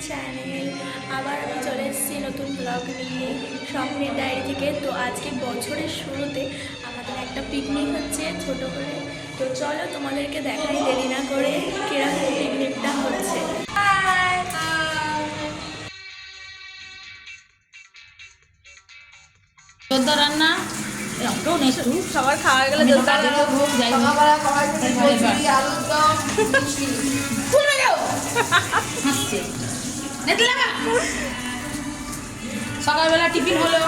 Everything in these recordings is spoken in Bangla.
চ্যানেল। আবার আমি চলে এসেছি নতুন ব্লগ নিয়ে স্বপ্নের ডায়েরি থেকে। তো আজকে বছরের শুরুতে আমাদের একটা পিকনিক হচ্ছে ছোট করে। তো চলো তোমাদেরকে দেখাই দেরি না করে কিরকম পিকনিকটা হচ্ছে। জোরদার রান্না সবার খাওয়া গেলে সকালবেলা টিফিন হলো।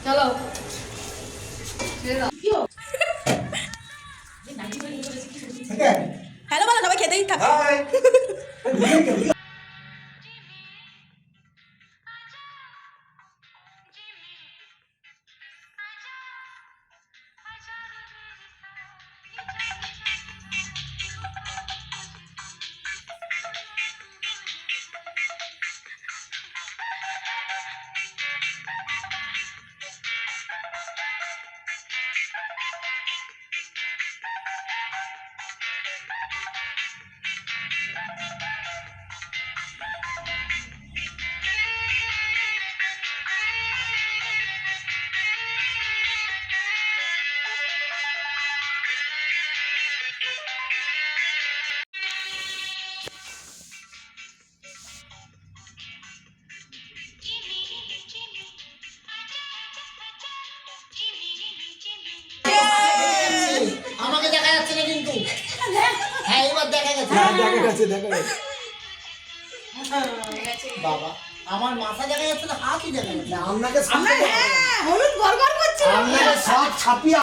চলো হ্যালো বলো, সবাই খেতেই থাকো। আমাকে দেখা যাচ্ছে না কিন্তু। হ্যাঁ এবার দেখা গেছে। দেখা গেছে। বাবা আমার মাথা দেখা যাচ্ছে না, হাতই দেখা যাচ্ছে। আপনাকে হলুদ গড়গড় করছে। আপনাকে সব ছাপিয়ে